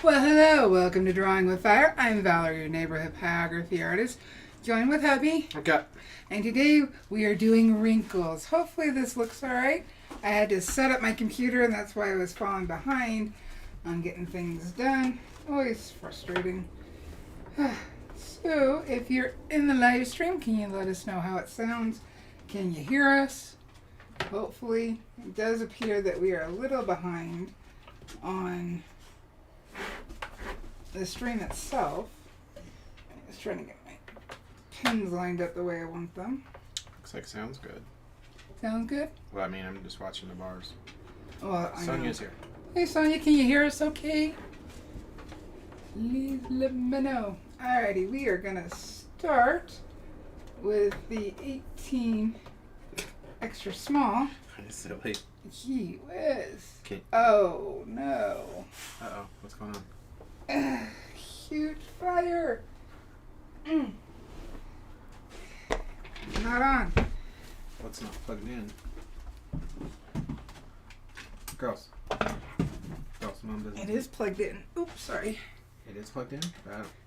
Well, hello. Welcome to Drawing with Fire. I'm Valarie, your neighborhood pyrography artist, joined with hubby. Okay. And today we are doing wrinkles. Hopefully this looks all right. I had to set up my computer, and that's why I was falling behind on getting things done. Always frustrating. So, if you're in the live stream, can you let us know how it sounds? Can you hear us? Hopefully. It does appear that we are a little behind on the stream itself. I'm just trying to get my pins lined up the way I want them. Looks like sounds good. Sounds good? Well, I mean, I'm just watching the bars. Well, Sonia's here. Hey, Sonia, can you hear us okay? Please let me know. Alrighty, we are going to start with the 18 extra small. Silly. Gee whiz. Okay. Oh, no. Uh-oh. What's going on? Huge fire. Not on. What's not plugged in? Girls. Girls, Mom doesn't. It is plugged in. Oops, sorry. It is plugged in?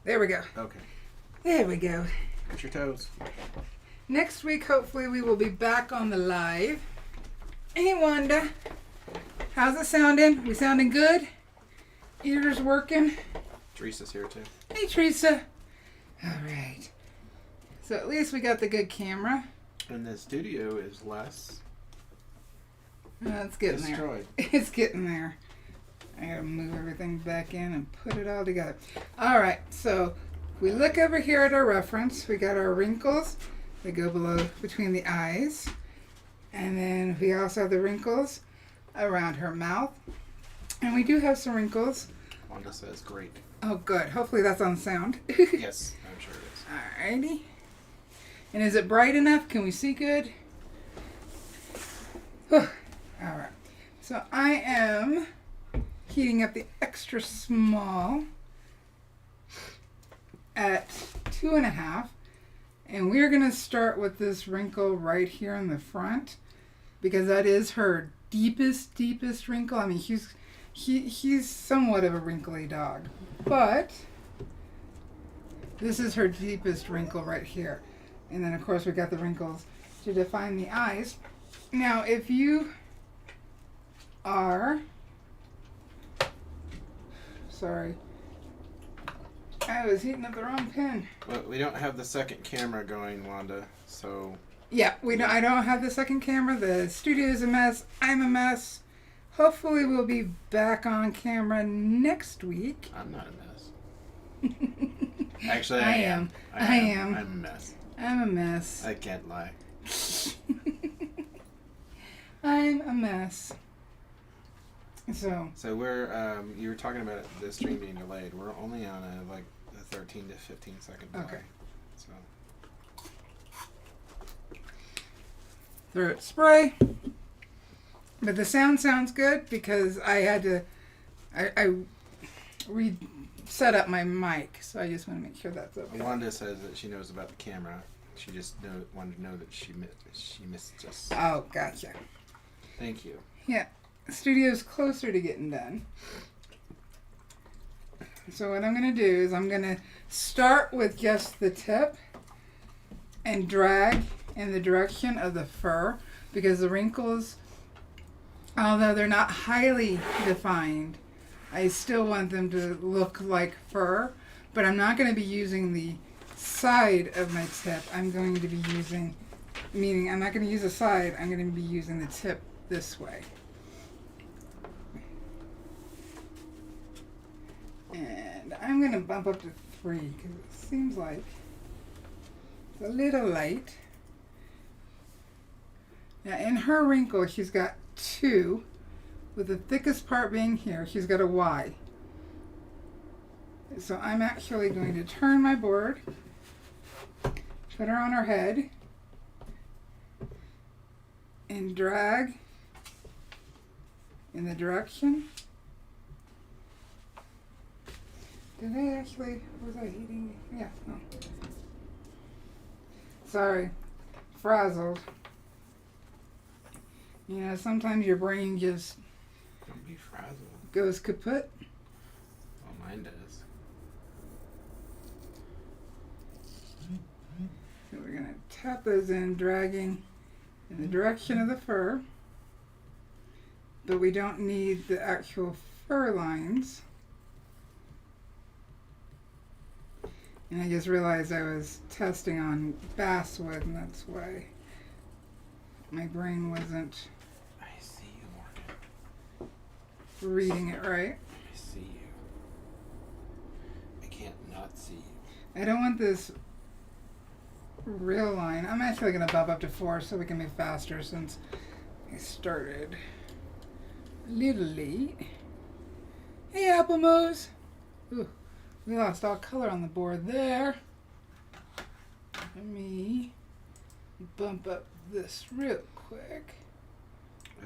There we go. Okay. There we go. Get your toes. Next week, hopefully, we will be back on the live. Hey, Wanda. How's it sounding? We sounding good? Ears working? Teresa's here, too. Hey, Teresa. All right. So at least we got the good camera. And the studio is less It's getting destroyed. there. It's getting there. I gotta move everything back in and put it all together. All right. So we look over here at our reference. We got our wrinkles that go below between the eyes. And then we also have the wrinkles around her mouth. And we do have some wrinkles. Wanda says great. Oh, good. Hopefully that's on sound. Yes, I'm sure it is. Alrighty. And is it bright enough? Can we see good? Alright. So I am heating up the extra small at 2.5. And we're going to start with this wrinkle right here in the front, because that is her deepest wrinkle. I mean, he's somewhat of a wrinkly dog, but this is her deepest wrinkle right here. And then, of course, we got the wrinkles to define the eyes. Now, if you are... Sorry. I was heating up the wrong pin. Well, we don't have the second camera going, Wanda, so... Yeah, I don't have the second camera. The studio is a mess. I'm a mess. Hopefully we'll be back on camera next week. I'm not a mess. Actually, I am. I'm a mess. I'm a mess. I can't lie. I'm a mess. So we're, you were talking about the stream being delayed. We're only on a 13 to 15 second delay. Okay. So. throat spray. But the sound sounds good because I had to, I reset up my mic, so I just want to make sure that's okay. Wanda says that she knows about the camera. She just wanted to know that she missed us. Oh, gotcha. Thank you. Yeah, the studio's closer to getting done. So what I'm going to do is I'm going to start with just the tip and drag in the direction of the fur, because the wrinkles, although they're not highly defined, I still want them to look like fur, but I'm not going to be using the side of my tip. I'm going to be using, meaning I'm not going to use the side, I'm going to be using the tip this way. And I'm going to bump up to 3 because it seems like it's a little light. Now in her wrinkle, she's got 2, with the thickest part being here. She's got a Y. So I'm actually going to turn my board, put her on her head, and drag in the direction. Did I actually, was I eating? Yeah. Oh. Sorry. Frazzled. You know, sometimes your brain just Don't be frazzled. goes kaput. Oh Mine does. So we're going to tap those in, dragging in the direction of the fur. But we don't need the actual fur lines. And I just realized I was testing on basswood, and that's why my brain wasn't I see you, Morgan. reading it right. I see you. I can't not see you. I don't want this real line. I'm actually going to bump up to 4 so we can move faster since I started a little late. Hey, Apple Moose. Ooh, we lost all color on the board there. Let me bump up this real quick.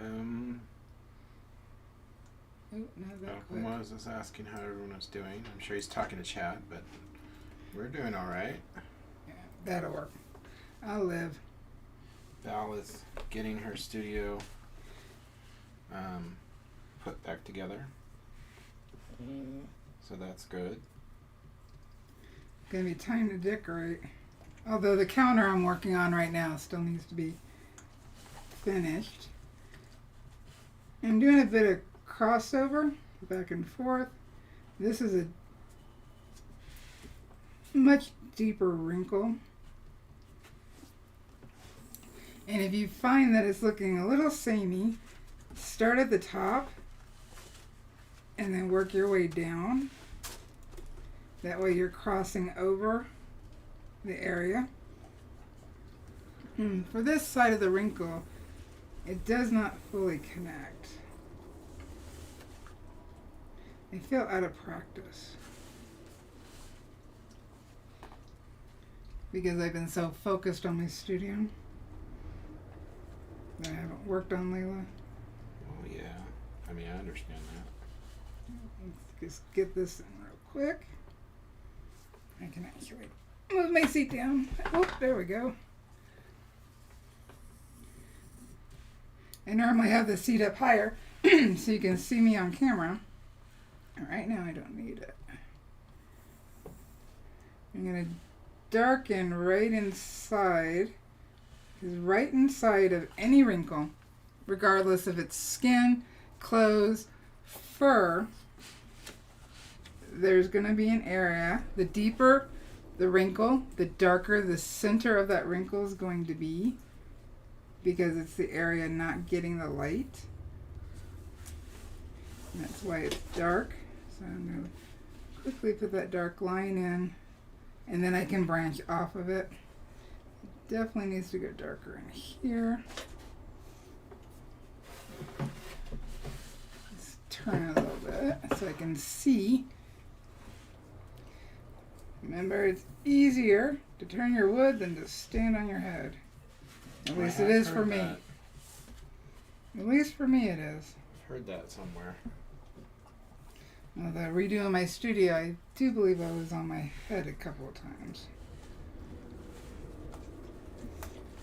Ooh, not that quick. Optima was asking how everyone was doing. I'm sure he's talking to chat, but we're doing all right. Yeah, that'll work. I'll live. Val is getting her studio put back together. So that's good. Gonna be time to decorate. Although the counter I'm working on right now still needs to be finished. I'm doing a bit of crossover back and forth. This is a much deeper wrinkle. And if you find that it's looking a little samey, start at the top and then work your way down. That way you're crossing over the area. For this side of the wrinkle, it does not fully connect. I feel out of practice because I've been so focused on my studio that I haven't worked on Layla. Oh yeah, I mean I understand that. Let's just get this in real quick. I can actually move my seat down. Oh, there we go. I normally have the seat up higher so you can see me on camera. Right now I don't need it. I'm going to darken right inside, because right inside of any wrinkle, regardless if it's skin, clothes, fur, there's going to be an area. The deeper the wrinkle, the darker the center of that wrinkle is going to be, because it's the area not getting the light. And that's why it's dark. So I'm going to quickly put that dark line in, and then I can branch off of it. It definitely needs to go darker in here. Let's turn it a little bit so I can see. Remember, it's easier to turn your wood than to stand on your head. At least it is for me. At least for me it is. I've heard that somewhere. Although redoing my studio, I do believe I was on my head a couple of times.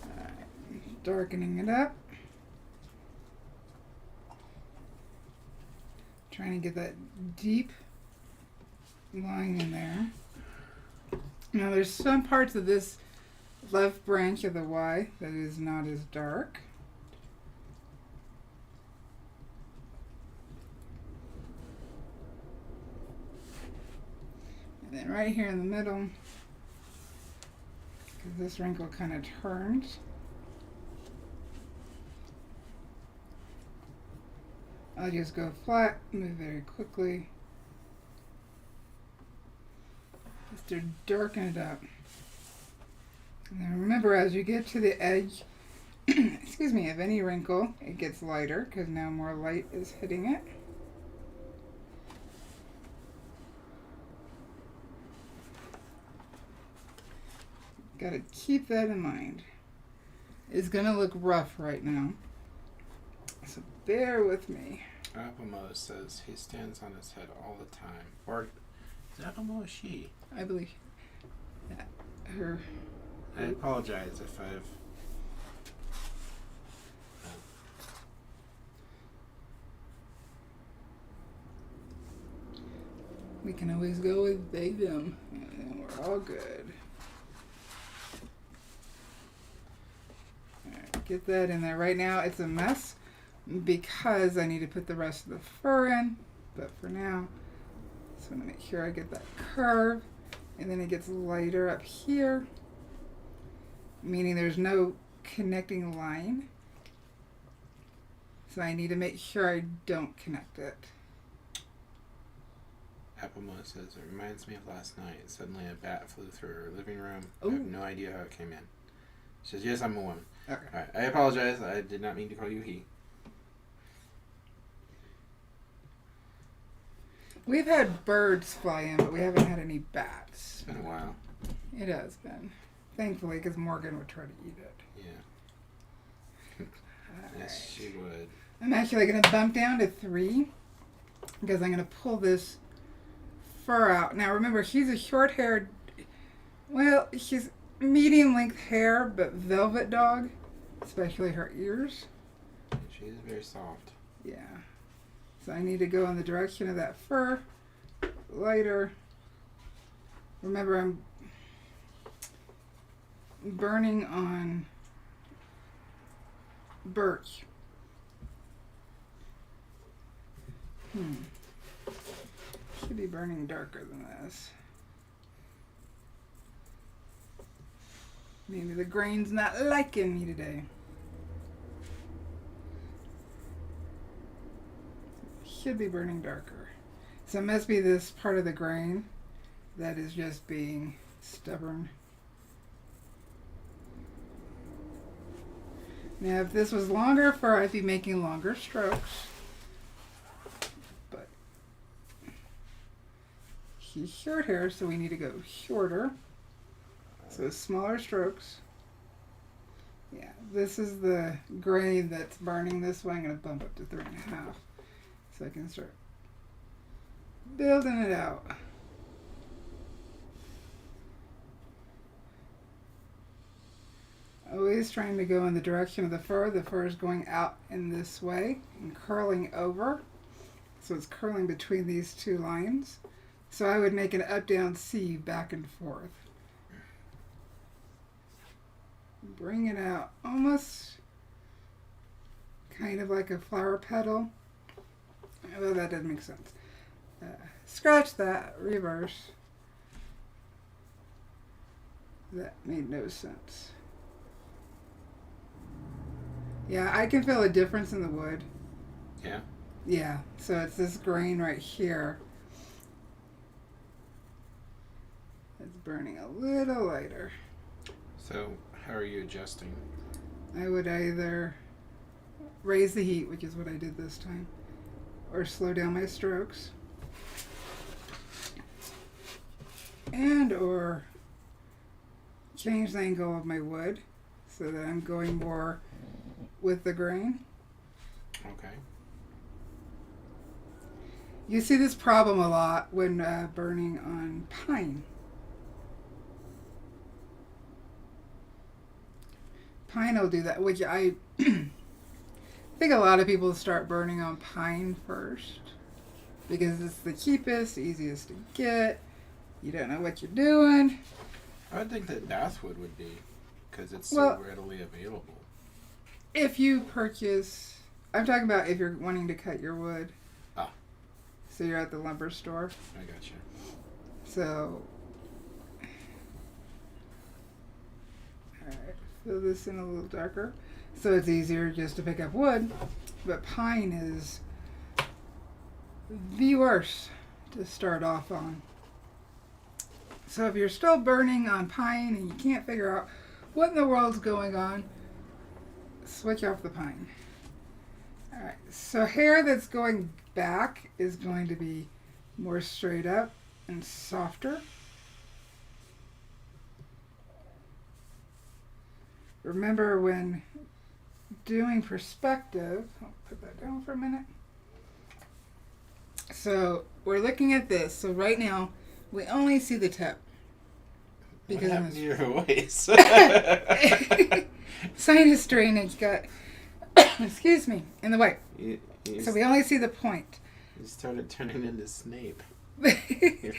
Alright, darkening it up. Trying to get that deep line in there. Now there's some parts of this left branch of the Y that is not as dark. And then right here in the middle, because this wrinkle kind of turns, I'll just go flat, move very quickly, just to darken it up. And then remember, as you get to the edge, excuse me, of any wrinkle, it gets lighter because now more light is hitting it. Got to keep that in mind. It's going to look rough right now, so bear with me. Optima says he stands on his head all the time. Or is Optima or she? I believe that her. I apologize if I've... We can always go with they, them, and we're all good. Alright, get that in there. Right now it's a mess because I need to put the rest of the fur in, but for now, just want to make sure I get that curve, and then it gets lighter up here, meaning there's no connecting line. So I need to make sure I don't connect it. Applemoa says, it reminds me of last night. Suddenly a bat flew through her living room. Ooh. I have no idea how it came in. She says, yes, I'm a woman. Okay. All right. I apologize. I did not mean to call you he. We've had birds fly in, but we haven't had any bats. It's been a while. It has been. Thankfully, because Morgan would try to eat it. Yeah. Yes, Alright. she would. I'm actually going to bump down to 3 because I'm going to pull this fur out. Now remember, she's a short-haired, well, she's medium-length hair, but velvet dog, especially her ears. She is very soft. Yeah. So I need to go in the direction of that fur, lighter. Remember, I'm burning on birch. Should be burning darker than this. Maybe the grain's not liking me today. Should be burning darker. So it must be this part of the grain that is just being stubborn. Now if this was longer fur, I'd be making longer strokes. But she's short hair, so we need to go shorter. So smaller strokes. Yeah, this is the grain that's burning this way. I'm going to bump up to 3.5 so I can start building it out. Always trying to go in the direction of the fur. The fur is going out in this way and curling over. So it's curling between these two lines. So I would make an up-down C back and forth. Bring it out almost kind of like a flower petal. Well, that doesn't make sense. Scratch that, reverse. That made no sense. Yeah, I can feel a difference in the wood. Yeah? Yeah, so it's this grain right here. It's burning a little lighter. So, how are you adjusting? I would either raise the heat, which is what I did this time, or slow down my strokes, and or change the angle of my wood so that I'm going more with the grain. Okay. You see this problem a lot when burning on pine. Pine will do that, which I think a lot of people start burning on pine first because it's the cheapest, easiest to get. You don't know what you're doing. I would think that basswood would be, because it's Well, so readily available. If you purchase, I'm talking about if you're wanting to cut your wood. Ah. So you're at the lumber store. I got you. So, alright, fill this in a little darker. So it's easier just to pick up wood, but pine is the worst to start off on. So if you're still burning on pine and you can't figure out what in the world's going on, switch off the pine. Alright, so hair that's going back is going to be more straight up and softer. Remember when doing perspective, I'll put that down for a minute. So we're looking at this. So right now we only see the tip. What happened to your voice? Sinus drainage got, excuse me, in the way. You So we only see the point. started turning into Snape. that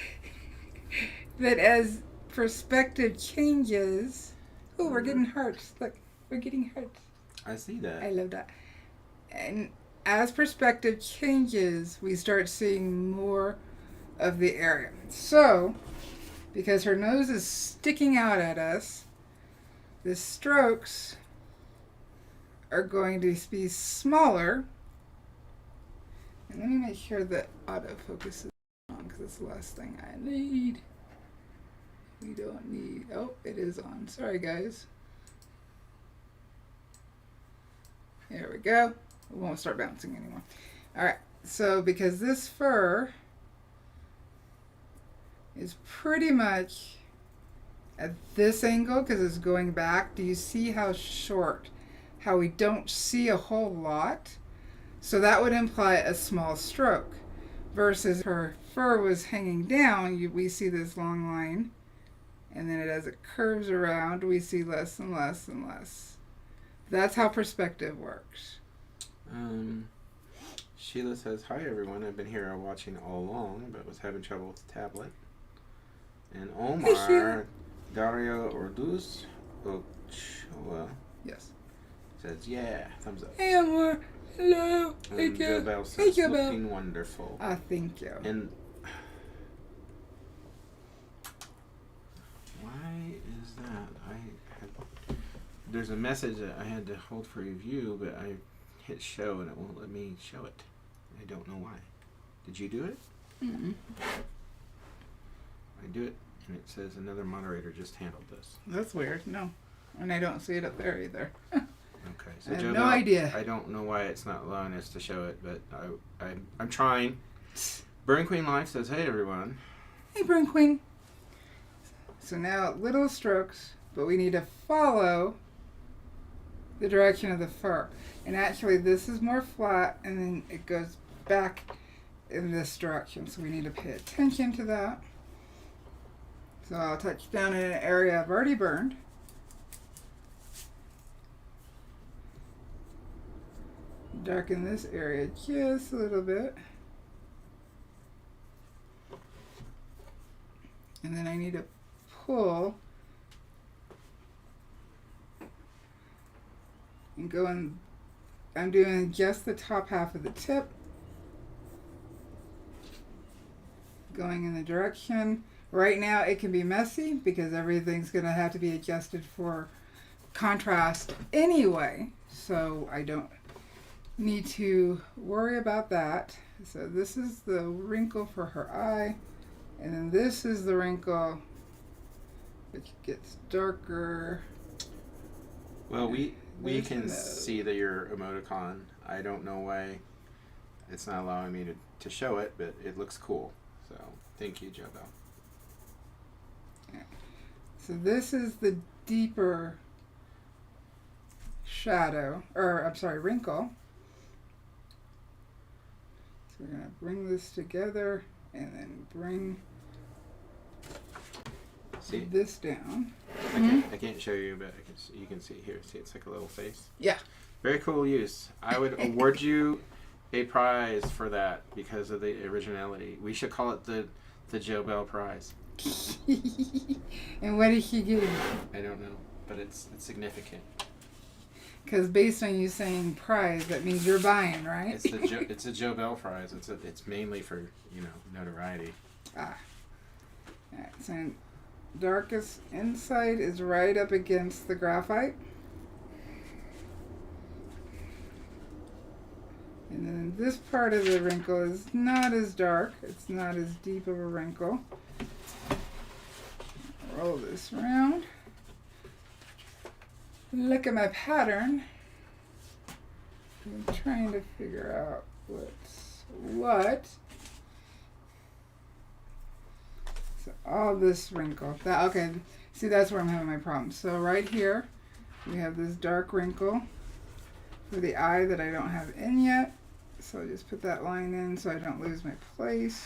as perspective changes, oh, we're getting hearts. Look, we're getting hearts. I see that. I love that. And as perspective changes, we start seeing more of the area. So, because her nose is sticking out at us, the strokes are going to be smaller. And let me make sure that autofocus is on, because it's the last thing I need. We don't need, oh, it is on. Sorry, guys. There we go. It won't start bouncing anymore. All right, so because this fur is pretty much at this angle, because it's going back, do you see how short, how we don't see a whole lot? So that would imply a small stroke, versus her fur was hanging down, we see this long line, and then as it curves around, we see less and less and less. That's how perspective works. Sheila says, hi everyone, I've been here watching all along, but was having trouble with the tablet. And Omar Dario Orduz Ochoa Yes. says, yeah, thumbs up. Hey Omar, hello. And Joe Bell says, looking wonderful. Ah, thank you. And why is that? There's a message that I had to hold for review, but I hit show and it won't let me show it. I don't know why. Did you do it? Mm-mm. I do it, and it says another moderator just handled this. That's weird. No. And I don't see it up there either. Okay, so I have Joe, no idea. I don't know why it's not allowing us to show it, but I'm trying. Burn Queen Life says, hey everyone. Hey, Burn Queen. So now little strokes, but we need to follow the direction of the fur. And actually this is more flat, and then it goes back in this direction. So we need to pay attention to that. So I'll touch down in an area I've already burned. Darken this area just a little bit. And then I need to pull and go in. I'm doing just the top half of the tip, going in the direction. Right now it can be messy because everything's going to have to be adjusted for contrast anyway, so I don't need to worry about that. So this is the wrinkle for her eye, and then this is the wrinkle which gets darker. Well, we can the see that your emoticon. I don't know why it's not allowing me to show it, but it looks cool. So thank you, Joe Bell. So this is the deeper shadow, or I'm sorry, wrinkle. So we're going to bring this together and then bring this down. I can't show you, but you can see here. See, it's like a little face. Yeah. Very cool use. I would award you a prize for that because of the originality. We should call it the Joe Bell Prize. And what is she getting? I don't know, but it's significant. Because based on you saying prize, that means you're buying, right? It's a Joe Bell Prize. It's mainly for notoriety. Ah. All right. So darkest inside is right up against the graphite. And then this part of the wrinkle is not as dark. It's not as deep of a wrinkle. Roll this around. Look at my pattern. I'm trying to figure out what's what. So all this wrinkle. Okay, see, that's where I'm having my problem. So right here, we have this dark wrinkle for the eye that I don't have in yet. So I just put that line in so I don't lose my place.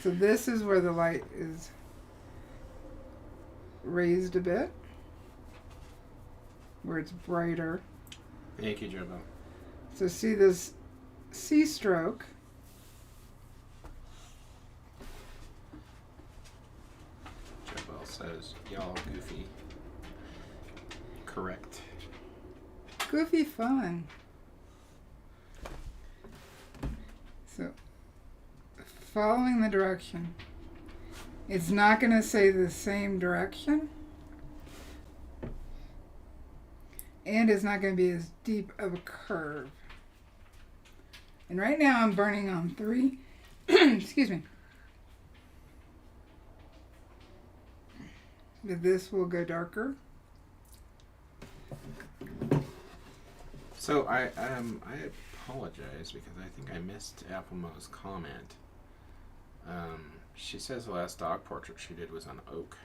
So this is where the light is raised a bit, where it's brighter. Thank you, Joe Bell. So see this C stroke says, y'all goofy. Correct. Goofy fun. So, following the direction. It's not going to say the same direction. And it's not going to be as deep of a curve. And right now I'm burning on 3. Excuse me. But this will go darker. So I apologize because I think I missed Applemo's comment. She says the last dog portrait she did was on oak.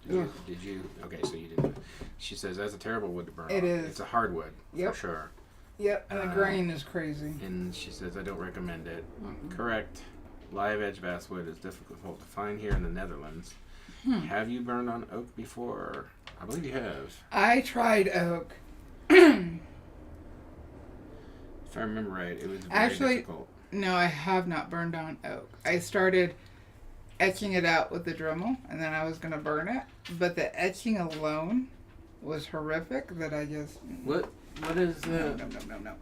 Did you? Okay, so you didn't. She says that's a terrible wood to burn. It on. is. It's a hardwood for sure. Yep, and the grain is crazy. And she says I don't recommend it. Correct. Live edge basswood is difficult to find here in the Netherlands. Have you burned on oak before? I believe you have. I tried oak. If I remember right, it was very difficult. No, I have not burned on oak. I started etching it out with the Dremel, and then I was going to burn it. But the etching alone was horrific that I just... What is the... No.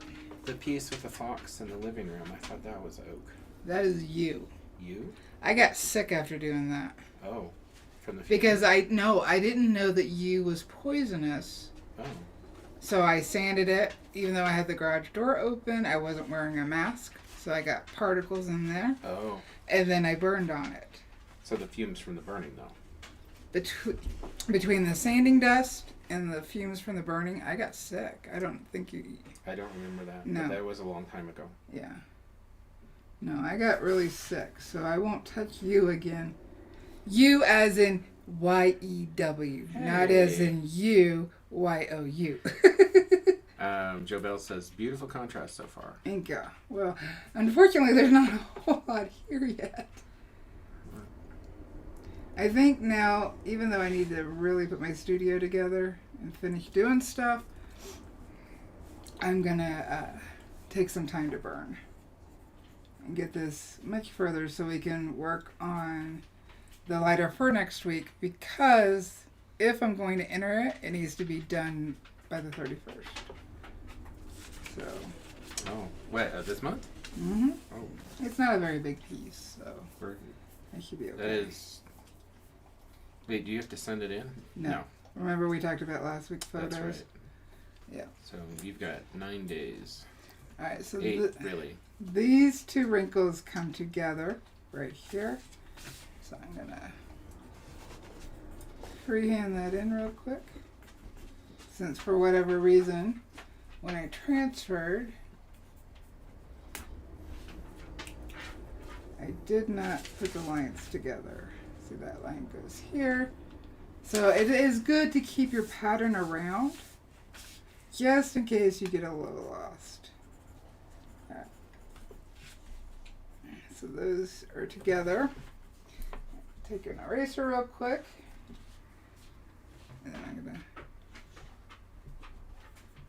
The piece with the fox in the living room? I thought that was oak. That is you. You? I got sick after doing that. Oh. From the because I didn't know that yew was poisonous. Oh. So I sanded it, even though I had the garage door open. I wasn't wearing a mask, so I got particles in there. Oh. And then I burned on it. So the fumes from the burning, though. Between the sanding dust and the fumes from the burning, I got sick. I don't think you... I don't remember that. No. But that was a long time ago. Yeah. No, I got really sick, so I won't touch you again. You as in Y-E-W, not as in you, Y-O-U. Joe Bell says, beautiful contrast so far. Inca. Well, unfortunately, there's not a whole lot here yet. I think now, even though I need to really put my studio together and finish doing stuff, I'm going to take some time to burn and get this much further so we can work on the lighter fur next week, because if I'm going to enter it, it needs to be done by the 31st. So. Oh, what, this month? Mm-hmm. Oh. It's not a very big piece, so I should be okay. That is... Wait, do you have to send it in? No. Remember we talked about last week's photos? That's right. Yeah. So you've got 9 days. All right, so 8, really. These two wrinkles come together right here. So I'm going to freehand that in real quick. Since for whatever reason, when I transferred, I did not put the lines together. See, that line goes here. So it is good to keep your pattern around, just in case you get a little lost. All right. So those are together. Take an eraser real quick. And then I'm going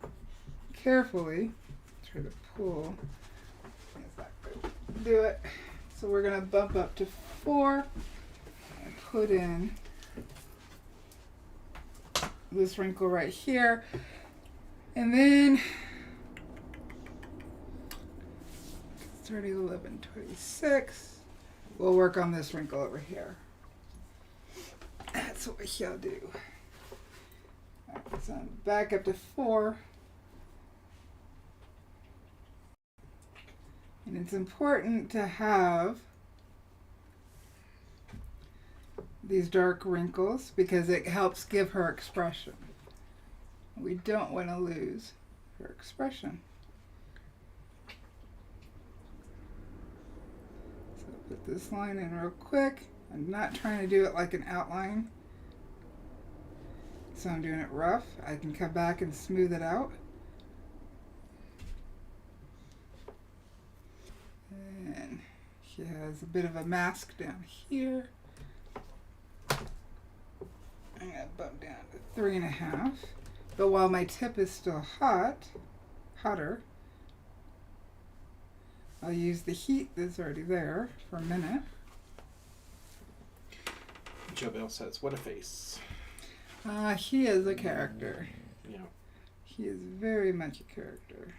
to carefully try to pull. That's not good. Do it. So we're going to bump up to 4 and put in this wrinkle right here. And then 30, 11, 26. We'll work on this wrinkle over here. That's what we shall do. All right, so I'm back up to 4. And it's important to have these dark wrinkles because it helps give her expression. We don't want to lose her expression. So put this line in real quick. I'm not trying to do it like an outline. So I'm doing it rough. I can come back and smooth it out. And she has a bit of a mask down here. I'm going to bump down to 3.5. But while my tip is still hotter, I'll use the heat that's already there for a minute. Jobel says, what a face. He is a character. Yeah. He is very much a character.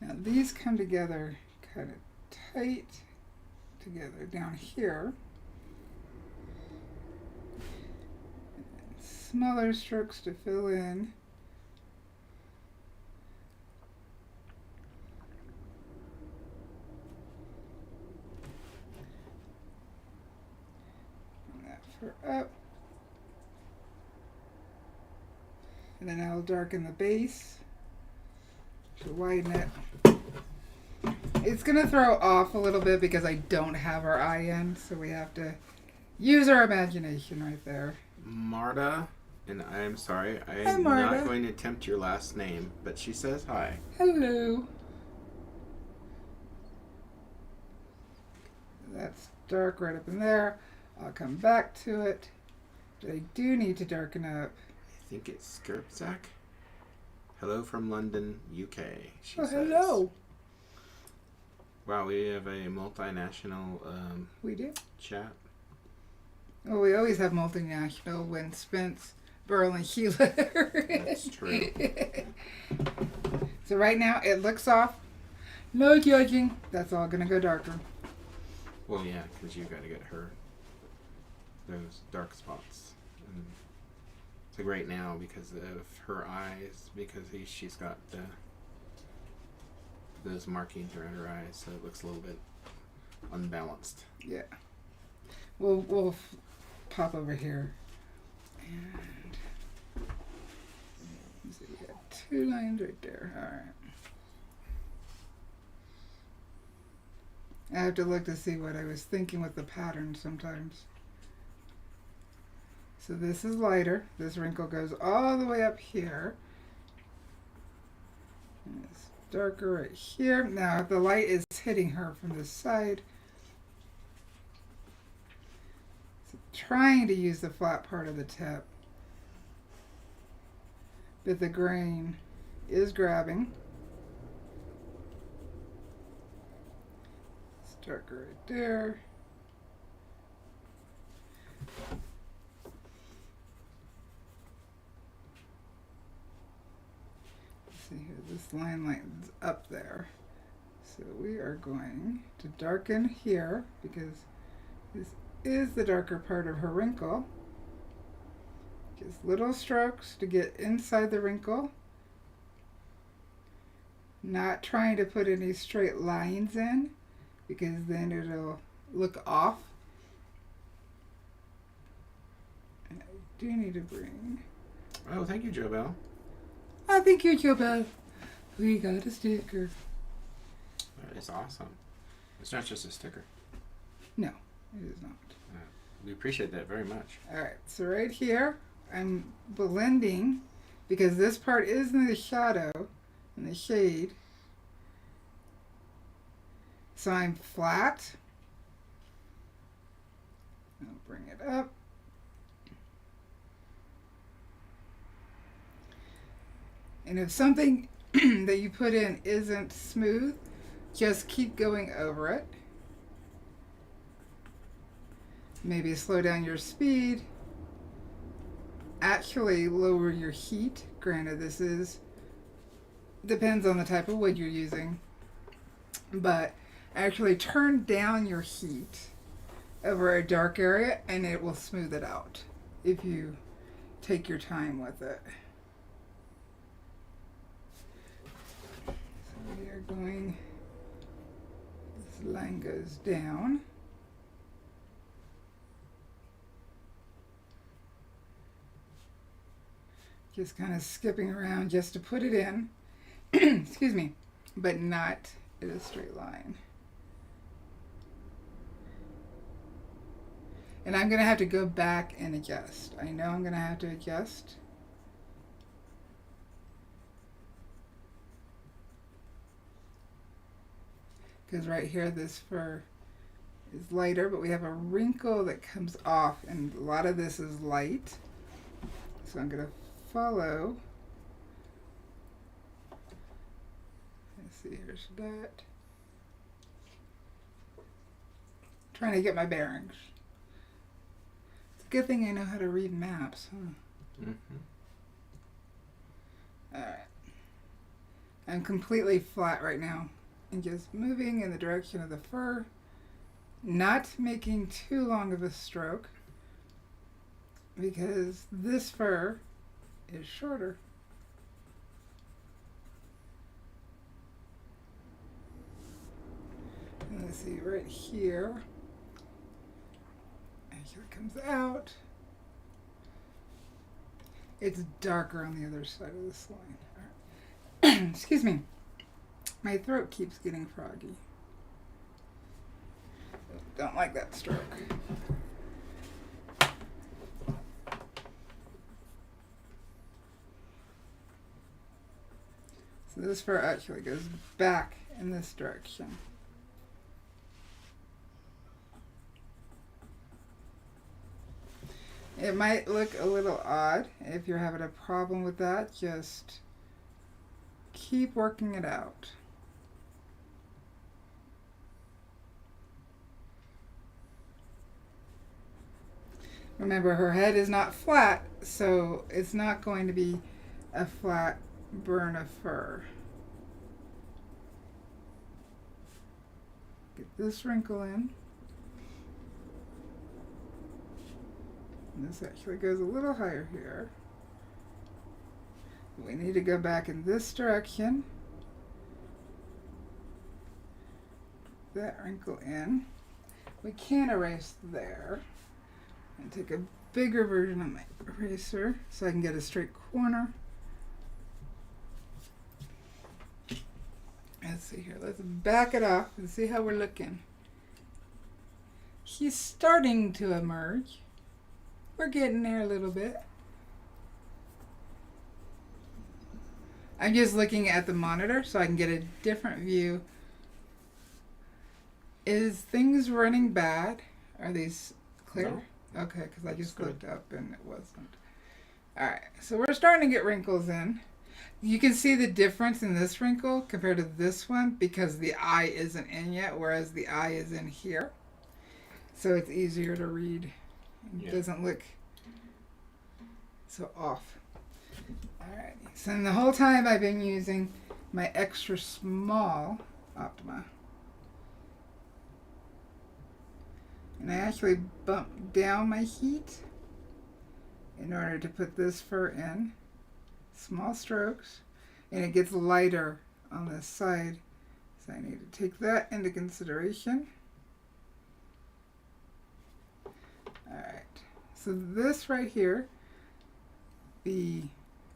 Now these come together kind of tight together down here. Smaller strokes to fill in. Bring that fur up. And then I'll darken the base to widen it. It's going to throw off a little bit because I don't have our eye in, so we have to use our imagination right there. Marta, and I'm sorry, Hi, I'm Marta. not going to attempt your last name, but she says hi. Hello. That's dark right up in there. I'll come back to it. But I do need to darken up. I think it's Skirpzak. Hello from London, UK, she Oh, says. hello. Wow, we have a multinational We do. chat. Well, we always have multinational when Spence, Burl, and Sheila. That's true. So right now it looks off. No judging. That's all gonna go darker. Well, yeah, because you got to get her those dark spots. And so right now, because of her eyes, because she's got those markings around her eyes, so it looks a little bit unbalanced. Yeah. We'll pop over here. And let's see, we got 2 lines right there. All right. I have to look to see what I was thinking with the pattern sometimes. So this is lighter. This wrinkle goes all the way up here. And it's darker right here. Now the light is hitting her from this side. So trying to use the flat part of the tip. But the grain is grabbing. Darker right there. Let's see here, this line lightens up there. So we are going to darken here because this is the darker part of her wrinkle. Just little strokes to get inside the wrinkle. Not trying to put any straight lines in, because then it'll look off. And I do need to bring... Oh, thank you, Jobel. Oh, thank you, Jobel. We got a sticker. That is awesome. It's not just a sticker. No, it is not. We appreciate that very much. Alright, so right here, I'm blending, because this part is in the shadow, in the shade. So I'm flat. I'll bring it up. And if something that you put in isn't smooth, just keep going over it. Maybe slow down your speed. Actually lower your heat. Granted, this depends on the type of wood you're using. But actually turn down your heat over a dark area and it will smooth it out if you take your time with it. So we are going, this line goes down. Just kind of skipping around just to put it in, excuse me, but not in a straight line. And I'm going to have to go back and adjust. I know I'm going to have to adjust. Because right here this fur is lighter, but we have a wrinkle that comes off, and a lot of this is light. So I'm going to follow. Let's see, here's that. Trying to get my bearings. good thing I know how to read maps, huh? Alright. I'm completely flat right now. And just moving in the direction of the fur. Not making too long of a stroke. Because this fur is shorter. And let's see, right here. And here it comes out. It's darker on the other side of this line. All right. Excuse me. My throat keeps getting froggy. Don't like that stroke. So this fur actually goes back in this direction. It might look a little odd. If you're having a problem with that, just keep working it out. Remember, her head is not flat, so it's not going to be a flat burn of fur. Get this wrinkle in. And this actually goes a little higher here. We need to go back in this direction. That wrinkle in. We can erase there. And take a bigger version of my eraser so I can get a straight corner. Let's see here. Let's back it off and see how we're looking. He's starting to emerge. We're getting there a little bit. I'm just looking at the monitor so I can get a different view. Is things running bad? Are these clear? No. Okay, because I just looked up and it wasn't. Alright, so we're starting to get wrinkles in. You can see the difference in this wrinkle compared to this one because the eye isn't in yet, whereas the eye is in here. So it's easier to read. It doesn't look so off. Alright, so the whole time I've been using my extra small Optima. And I actually bumped down my heat in order to put this fur in. Small strokes. And it gets lighter on this side. So I need to take that into consideration. Alright. So this right here, the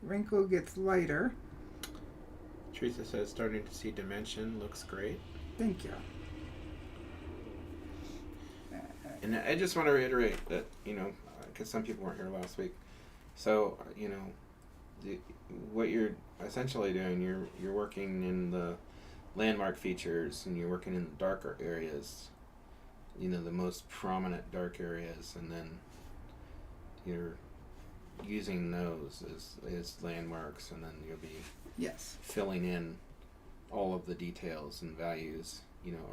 wrinkle gets lighter. Teresa says starting to see dimension. Looks great. Thank you. And I just want to reiterate that, because some people weren't here last week. So, what you're essentially doing, you're working in the landmark features and you're working in the darker areas, the most prominent dark areas, and then you're using those as landmarks, and then you'll be filling in all of the details and values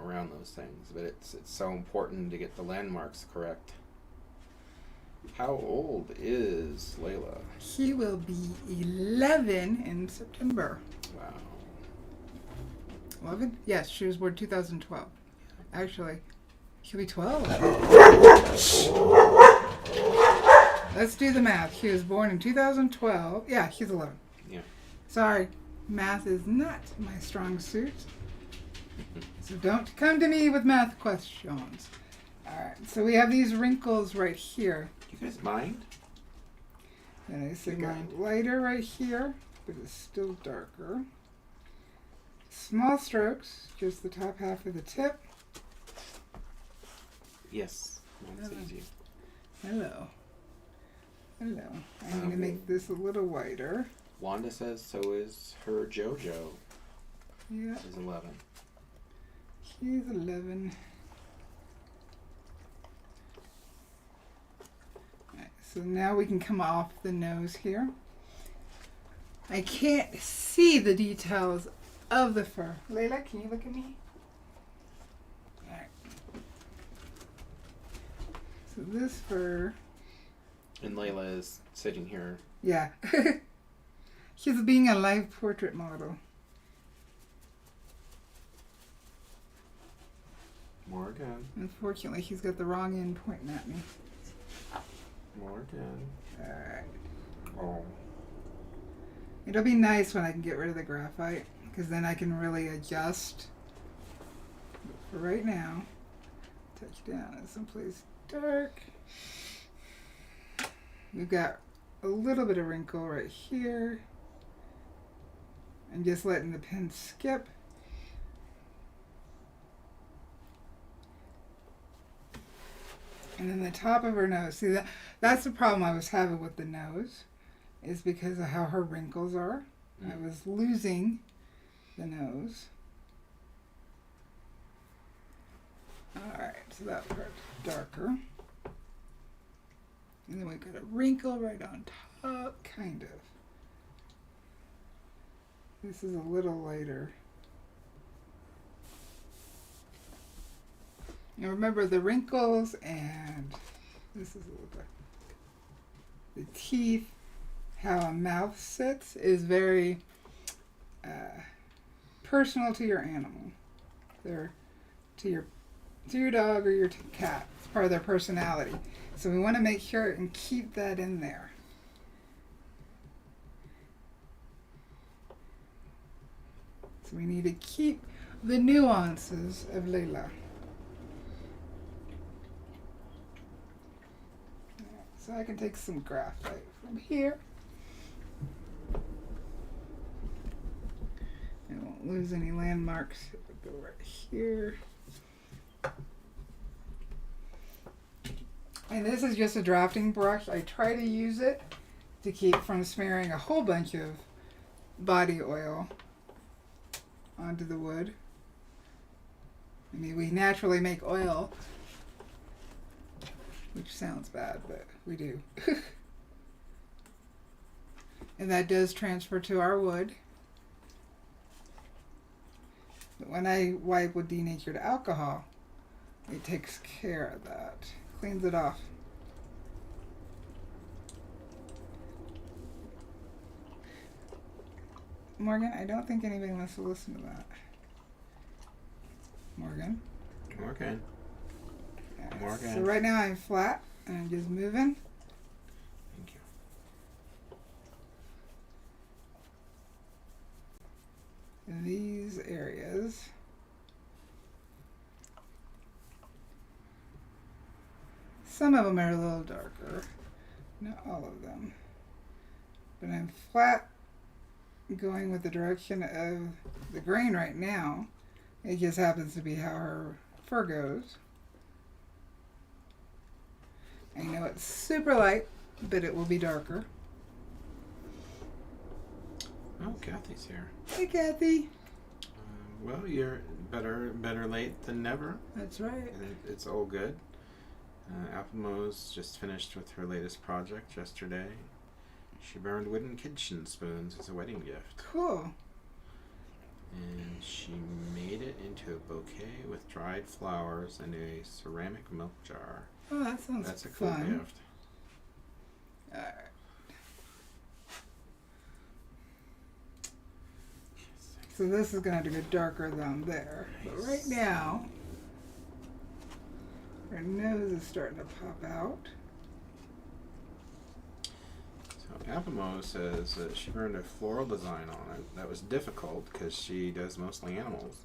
around those things. But it's so important to get the landmarks correct. How old is Layla? She will be 11 in September. Wow. 11? Yes, she was born 2012. Actually, she'll be 12. Let's do the math. She was born in 2012. Yeah, she's 11. Yeah. Sorry, math is not my strong suit. So don't come to me with math questions. Alright, so we have these wrinkles right here. Do you guys mind? And it's lighter right here, but it's still darker. Small strokes, just the top half of the tip. Yes, that's easy. Hello. Hello. I need to make this a little wider. Wanda says so is her JoJo. Yeah. She's 11. She's 11. Alright, so now we can come off the nose here. I can't see the details of the fur. Layla, can you look at me? Alright. So this fur And Layla is sitting here. Yeah. She's being a live portrait model. Morgan. Unfortunately, she's got the wrong end pointing at me. Morgan. Alright. Oh. It'll be nice when I can get rid of the graphite, because then I can really adjust. But for right now, touch down in someplace dark. We've got a little bit of wrinkle right here. I'm just letting the pen skip. And then the top of her nose. See, that's the problem I was having with the nose, is because of how her wrinkles are. I was losing the nose. Alright, so that part's darker. And then we got a wrinkle right on top, kind of. This is a little lighter. Now remember the wrinkles, and this is a little bit. The teeth, how a mouth sits, is very personal to your animal. They're to your dog or your cat. It's part of their personality. So we want to make sure and keep that in there. So we need to keep the nuances of Layla. So I can take some graphite from here. I won't lose any landmarks. It would go right here. And this is just a drafting brush. I try to use it to keep from smearing a whole bunch of body oil onto the wood. I mean, we naturally make oil, which sounds bad, but we do. And that does transfer to our wood. But when I wipe with denatured alcohol, it takes care of that. Cleans it off. Morgan, I don't think anybody wants to listen to that. Morgan? Morgan. Yeah. Morgan. So right now I'm flat and I'm just moving. Thank you. In these areas. Some of them are a little darker, not all of them. But I'm flat going with the direction of the grain right now. It just happens to be how her fur goes. I know it's super light, but it will be darker. Oh, Kathy's here. Hey, Kathy. Well, you're better late than never. That's right. And it's all good. Optima's just finished with her latest project yesterday. She burned wooden kitchen spoons as a wedding gift. Cool. And she made it into a bouquet with dried flowers and a ceramic milk jar. Oh, that sounds That's a cool fun. gift. Alright. So this is going to have to go darker down there. But right now, her nose is starting to pop out. So Optima says that she burned a floral design on it. That was difficult because she does mostly animals.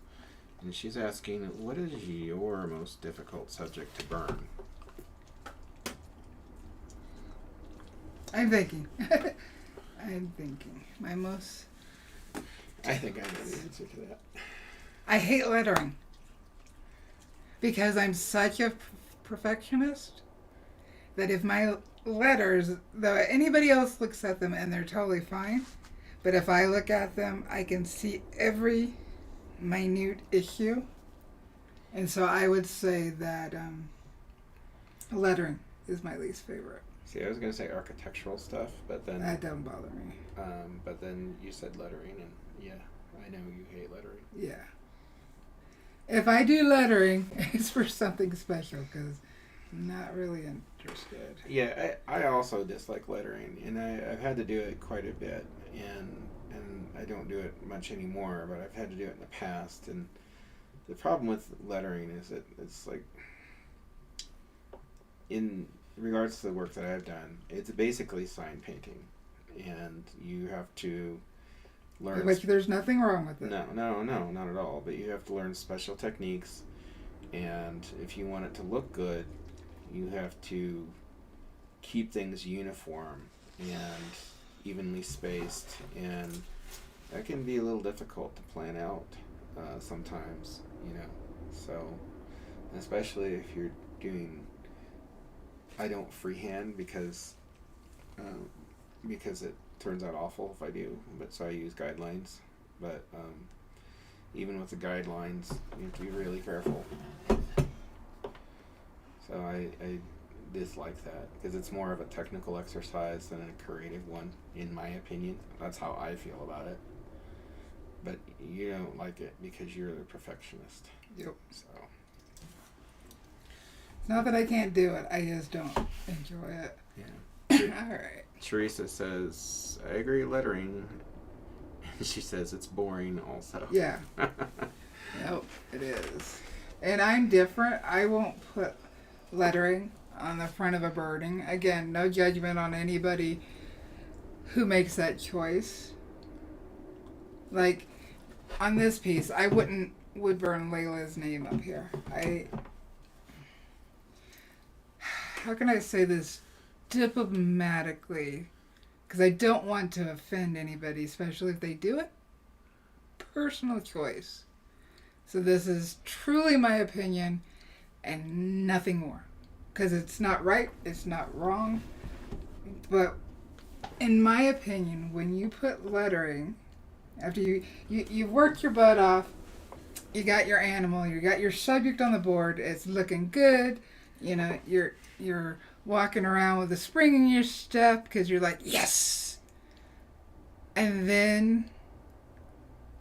And she's asking, what is your most difficult subject to burn? I'm thinking. I'm thinking. My most... I think I know the answer to that. I hate lettering. Because I'm such a perfectionist that if my letters, though anybody else looks at them and they're totally fine, but if I look at them, I can see every minute issue. And so I would say that lettering is my least favorite. See, I was going to say architectural stuff, but then... That doesn't bother me. But then you said lettering, and yeah, I know you hate lettering. Yeah. If I do lettering, it's for something special, because not really interested. Yeah, I also dislike lettering, and I've had to do it quite a bit, and I don't do it much anymore, but I've had to do it in the past. And the problem with lettering is that it's like, in regards to the work that I've done, it's basically sign painting, and you have to learn. Like, there's nothing wrong with it. No, not at all. But you have to learn special techniques, and if you want it to look good, you have to keep things uniform and evenly spaced, and that can be a little difficult to plan out sometimes, you know. So, especially if you're doing, I don't freehand because it turns out awful if I do, but so I use guidelines. But even with the guidelines, you have to be really careful. So I dislike that because it's more of a technical exercise than a creative one, in my opinion. That's how I feel about it. But you don't like it because you're the perfectionist. Yep. So It's not that I can't do it. I just don't enjoy it. yeah. All right. Teresa says, I agree lettering. She says it's boring also. Yeah. Yep, it is. And I'm different. I won't put lettering on the front of a birding. Again, no judgment on anybody who makes that choice. Like, on this piece, I wouldn't wood burn Layla's name up here. How can I say this diplomatically? Because I don't want to offend anybody, especially if they do it. Personal choice. So this is truly my opinion and nothing more. Because it's not right, it's not wrong. But in my opinion, when you put lettering, after you've worked your butt off, you got your animal, you got your subject on the board, it's looking good, you know, you're walking around with a spring in your step because you're like, yes! And then,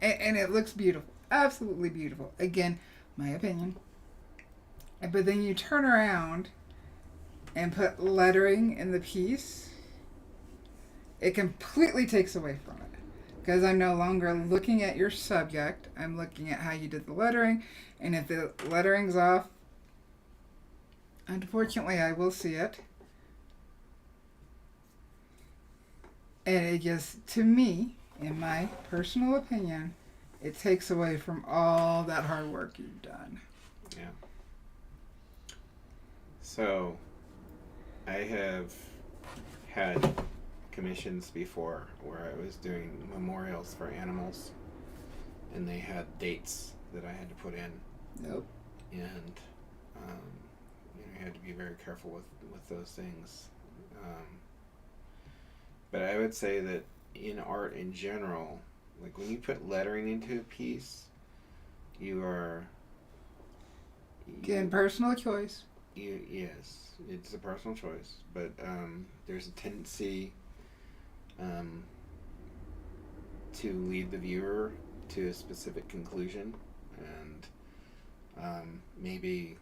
and it looks beautiful, absolutely beautiful. Again, my opinion. But then you turn around and put lettering in the piece, it completely takes away from it. Because I'm no longer looking at your subject, I'm looking at how you did the lettering, and if the lettering's off, unfortunately I will see it. And it just, to me, in my personal opinion, it takes away from all that hard work you've done. Yeah. So, I have had commissions before where I was doing memorials for animals, and they had dates that I had to put in. Nope. And you had to be very careful with those things. But I would say that in art in general, like when you put lettering into a piece, you are... Again, personal choice. Yes, it's a personal choice, but there's a tendency to lead the viewer to a specific conclusion, and maybe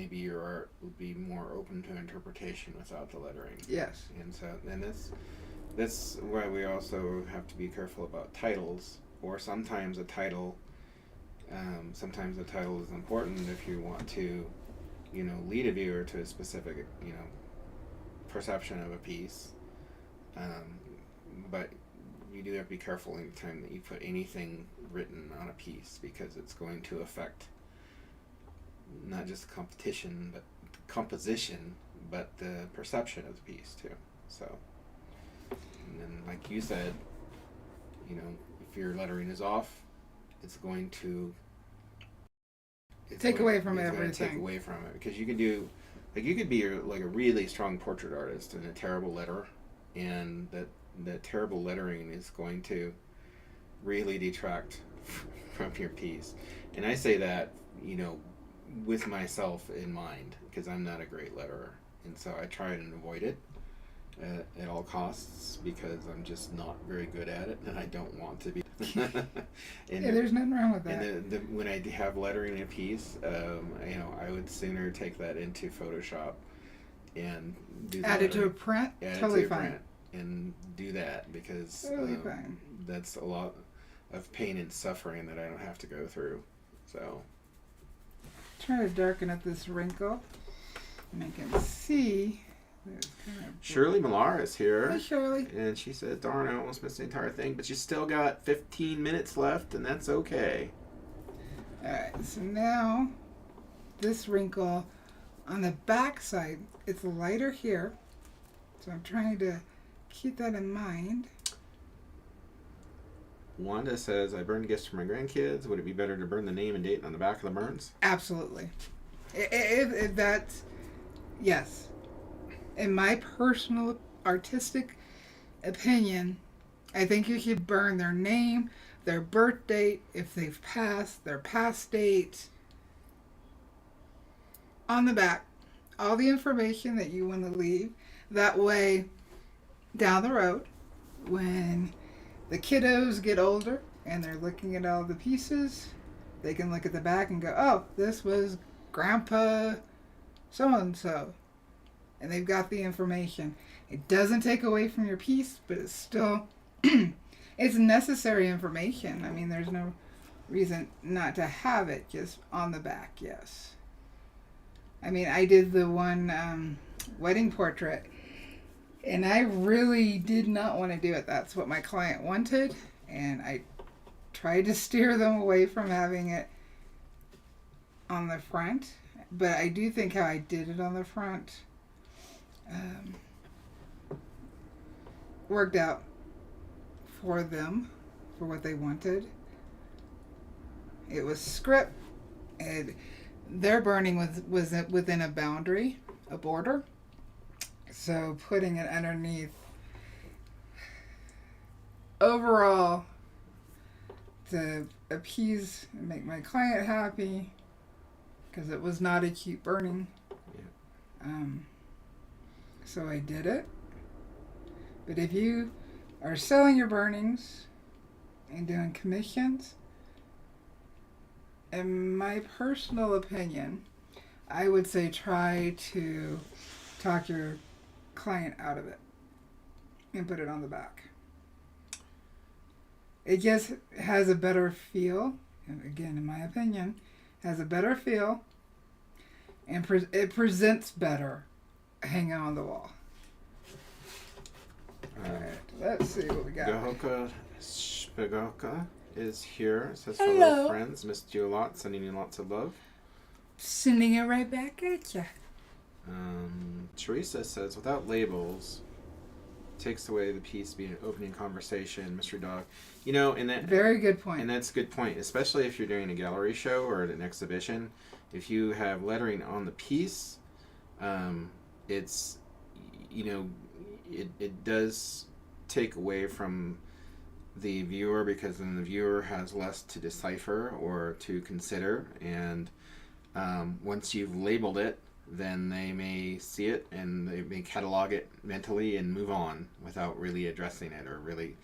your art would be more open to interpretation without the lettering. Yes. And so, and that's why we also have to be careful about titles, or sometimes a title. Sometimes a title is important if you want to, lead a viewer to a specific, perception of a piece. But you do have to be careful any time that you put anything written on a piece, because it's going to affect not just composition, but the perception of the piece too. So, and then like you said, if your lettering is off, it's going to take away from everything. Take away from it, because you could do, you could be a really strong portrait artist and a terrible letterer, and that terrible lettering is going to really detract from your piece. And I say that, with myself in mind, because I'm not a great letterer, and so I try and avoid it. at all costs because I'm just not very good at it, and I don't want to be. Yeah, there's nothing wrong with that. And when I have lettering in a piece, I would sooner take that into Photoshop and do Add it to a print. Totally fine. Print and do that because Totally fine. that's a lot of pain and suffering that I don't have to go through. So Try to darken up this wrinkle, and I can see. Shirley Millar is here. Hi, Shirley. And she said, darn, I almost missed the entire thing, but you still got 15 minutes left, and that's okay. Alright, so now this wrinkle on the back side, it's lighter here. So I'm trying to keep that in mind. Wanda says, I burned gifts for my grandkids. Would it be better to burn the name and date on the back of the burns? Absolutely. If that's, yes. In my personal artistic opinion, I think you should burn their name, their birth date, if they've passed, their past date, on the back. All the information that you want to leave. That way, down the road, when the kiddos get older and they're looking at all the pieces, they can look at the back and go, oh, this was Grandpa so-and-so. And they've got the information. It doesn't take away from your piece, but it's still, it's necessary information. I mean, there's no reason not to have it just on the back, yes. I mean, I did the one wedding portrait, and I really did not want to do it. That's what my client wanted, and I tried to steer them away from having it on the front. But I do think how I did it on the front worked out for them, for what they wanted. It was script, and their burning was within a boundary, a border. So putting it underneath, overall, to appease and make my client happy, because it was not a cute burning. Yeah. So I did it. But if you are selling your burnings and doing commissions, in my personal opinion, I would say try to talk your client out of it and put it on the back. It just has a better feel, and again, in my opinion, has a better feel, and it presents better hanging on the wall. Alright, let's see what we got. Gahoka Shpigoka is here. It says, hello, fellow friends, missed you a lot, sending you lots of love. Sending it right back at you. Teresa says, without labels, takes away the piece being an opening conversation, mystery dog. You know, and that very good point. And that's a good point, especially if you're doing a gallery show or an exhibition. If you have lettering on the piece, it's, you know, it does take away from the viewer, because then the viewer has less to decipher or to consider, and once you've labeled it, then they may see it and they may catalog it mentally and move on without really addressing it or really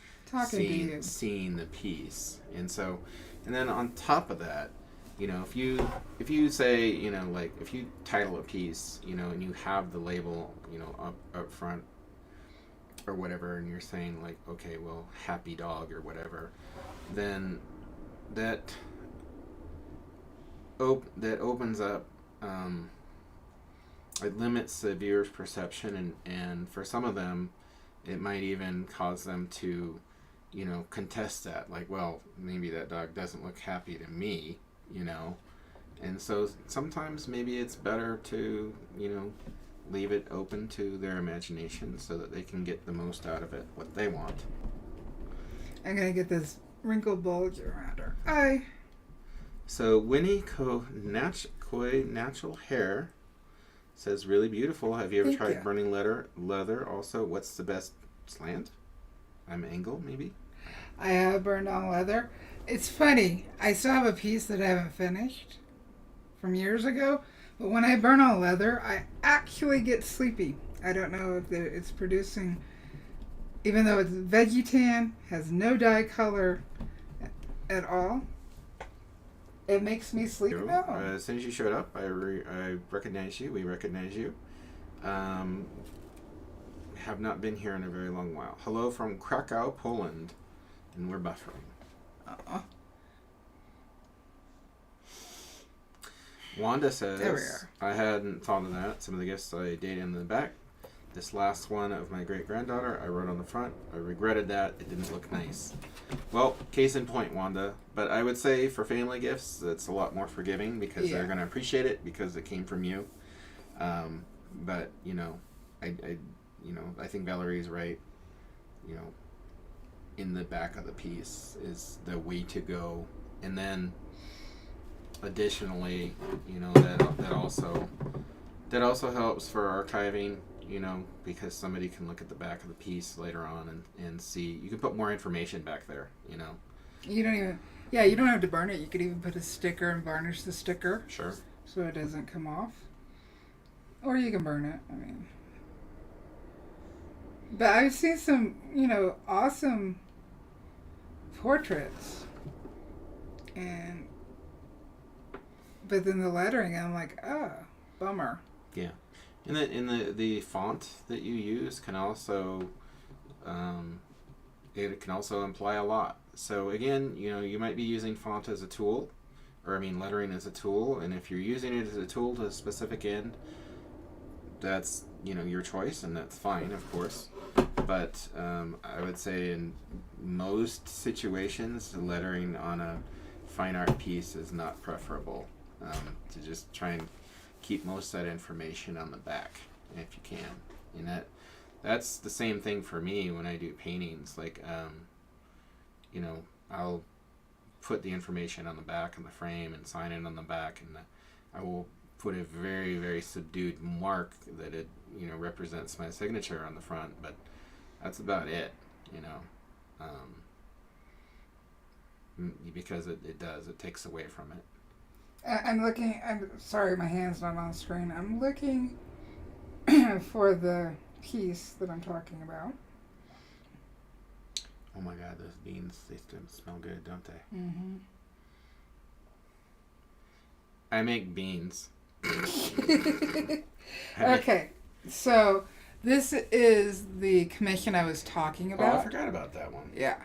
seeing the piece. And so, and then on top of that, you know, if you say, you know, like if you title a piece, you know, and you have the label, you know, up front or whatever, and you're saying like, okay, well, happy dog or whatever, then that opens up, it limits the viewer's perception, and for some of them, it might even cause them to, you know, contest that, like, well, maybe that dog doesn't look happy to me, you know, and so sometimes maybe it's better to, you know, leave it open to their imagination so that they can get the most out of it, what they want. I'm gonna get this wrinkled bulge around her eye. So Winnie Koi Natural Hair says, really beautiful. Have you ever tried burning leather? Also, what's the best slant? Angle, maybe? I have burned on leather. It's funny. I still have a piece that I haven't finished from years ago, But when I burn on leather, I actually get sleepy. I don't know if it's producing, even though it's veggie tan, has no dye color at all. It makes me sleepy. No. As soon as you showed up, I recognize you. We recognize you. Have not been here in a very long while. Hello from Krakow, Poland, and we're buffering. Wanda says, there we are. I hadn't thought of that. Some of the gifts I dated in the back. This last one of my great-granddaughter, I wrote on the front. I regretted that. It didn't look nice. Well, case in point, Wanda. But I would say for family gifts, it's a lot more forgiving because they're going to appreciate it because it came from you. But, you know, I think Valarie's right. You know, in the back of the piece is the way to go. And then additionally, you know, that also helps for archiving, you know, because somebody can look at the back of the piece later on and see. You can put more information back there, you know. You don't have to burn it. You could even put a sticker and varnish the sticker. Sure. So it doesn't come off. Or you can burn it. I mean. But I've seen some, you know, awesome portraits. But then the lettering, I'm like, bummer. Yeah. And the font that you use can also imply a lot. So again, you know, you might be using font as a tool, lettering as a tool, and if you're using it as a tool to a specific end, that's, you know, your choice, and that's fine, of course. But I would say in most situations, the lettering on a fine art piece is not preferable. To just try and keep most of that information on the back if you can. And that's the same thing for me when I do paintings. Like, you know, I'll put the information on the back of the frame and sign it on the back, and I will put a very, very subdued mark that it, you know, represents my signature on the front, but that's about it, you know, because it takes away from it. I'm sorry, my hand's not on the screen. I'm looking for the piece that I'm talking about. Oh my God, those beans, they smell good, don't they? Mm-hmm. I make beans. Okay, so this is the commission I was talking about. Oh, I forgot about that one. Yeah.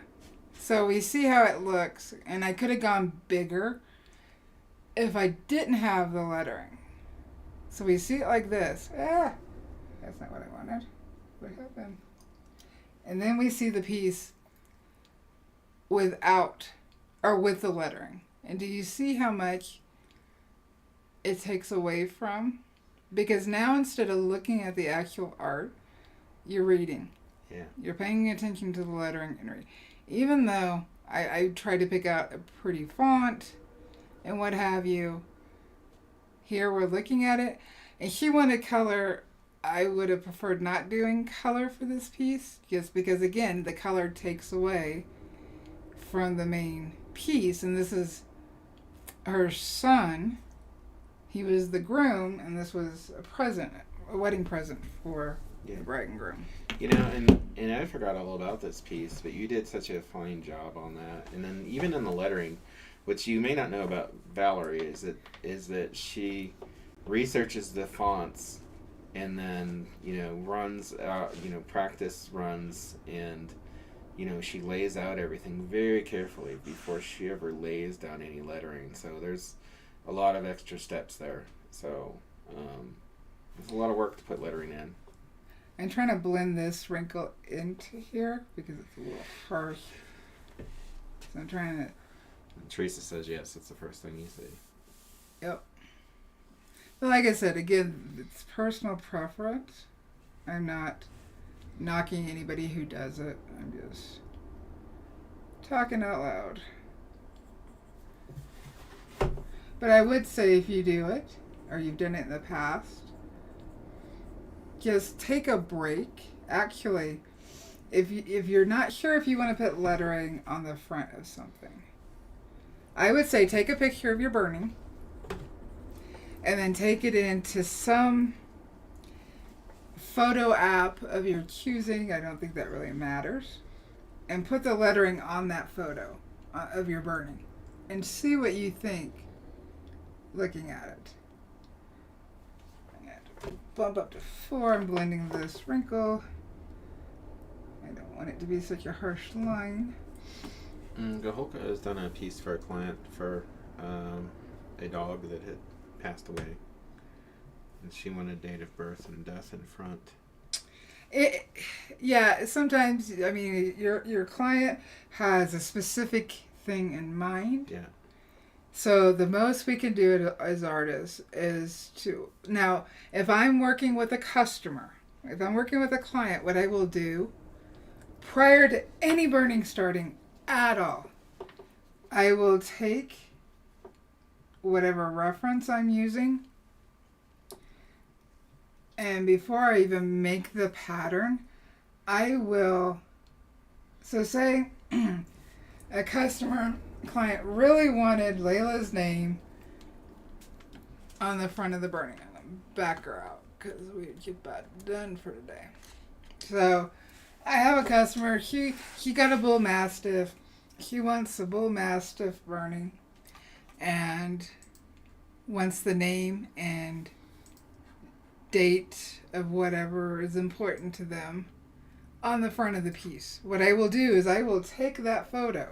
So we see how it looks, and I could have gone bigger if I didn't have the lettering. So we see it like this. That's not what I wanted. What happened? And then we see the piece without, or with the lettering. And do you see how much it takes away from? Because now instead of looking at the actual art, you're reading. Yeah. You're paying attention to the lettering and reading. Even though I try to pick out a pretty font and what have you, here we're looking at it. And she wanted color. I would have preferred not doing color for this piece, just because, again, the color takes away from the main piece. And this is her son. He was the groom, and this was a wedding present for the bride and groom. You know, and I forgot all about this piece, but you did such a fine job on that. And then even in the lettering, which you may not know about Valarie, is that she researches the fonts and then, you know, runs out, you know, practice runs, and, you know, she lays out everything very carefully before she ever lays down any lettering. So there's a lot of extra steps there. So there's a lot of work to put lettering in. I'm trying to blend this wrinkle into here because it's a little harsh. So I'm trying to... And Teresa says yes, it's the first thing you see. Yep. But like I said, again, it's personal preference. I'm not knocking anybody who does it. I'm just talking out loud. But I would say if you do it, or you've done it in the past, just take a break. Actually, if you're not sure if you want to put lettering on the front of something, I would say take a picture of your burning and then take it into some photo app of your choosing. I don't think that really matters. And put the lettering on that photo of your burning and see what you think looking at it. I'm going to bump up to 4. I'm blending this wrinkle. I don't want it to be such a harsh line. Gaholka has done a piece for a client for a dog that had passed away. And she wanted date of birth and death in front. Yeah, sometimes, I mean, your client has a specific thing in mind. Yeah. So the most we can do as artists is to... Now, if I'm working with a customer, if I'm working with a client, what I will do, prior to any burning starting at all, I will take whatever reference I'm using, and before I even make the pattern, I will... So say a client really wanted Layla's name on the front of the burning. I'm going to back her out because we get about done for today. So I have a customer. He got a bull mastiff. He wants a bull mastiff burning and wants the name and date of whatever is important to them on the front of the piece. What I will do is I will take that photo.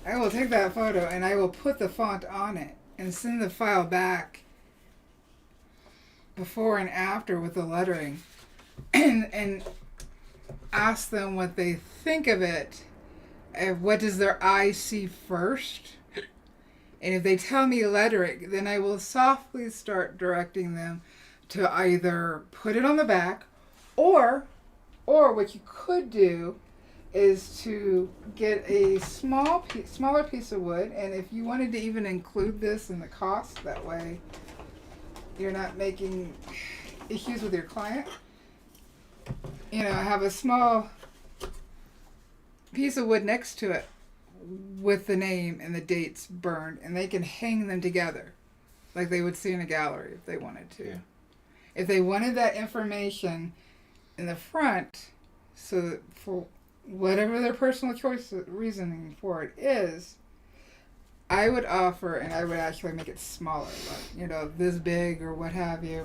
And I will put the font on it and send the file back before and after with the lettering and ask them what they think of it. What does their eye see first? And if they tell me lettering, then I will softly start directing them to either put it on the back, or what you could do is to get a smaller piece of wood. And if you wanted to even include this in the cost, that way you're not making issues with your client. You know, have a small piece of wood next to it with the name and the dates burned, and they can hang them together like they would see in a gallery if they wanted to. Yeah. If they wanted that information in the front, so that for whatever their personal choice reasoning for it is, I would offer, and I would actually make it smaller, like, you know, this big or what have you,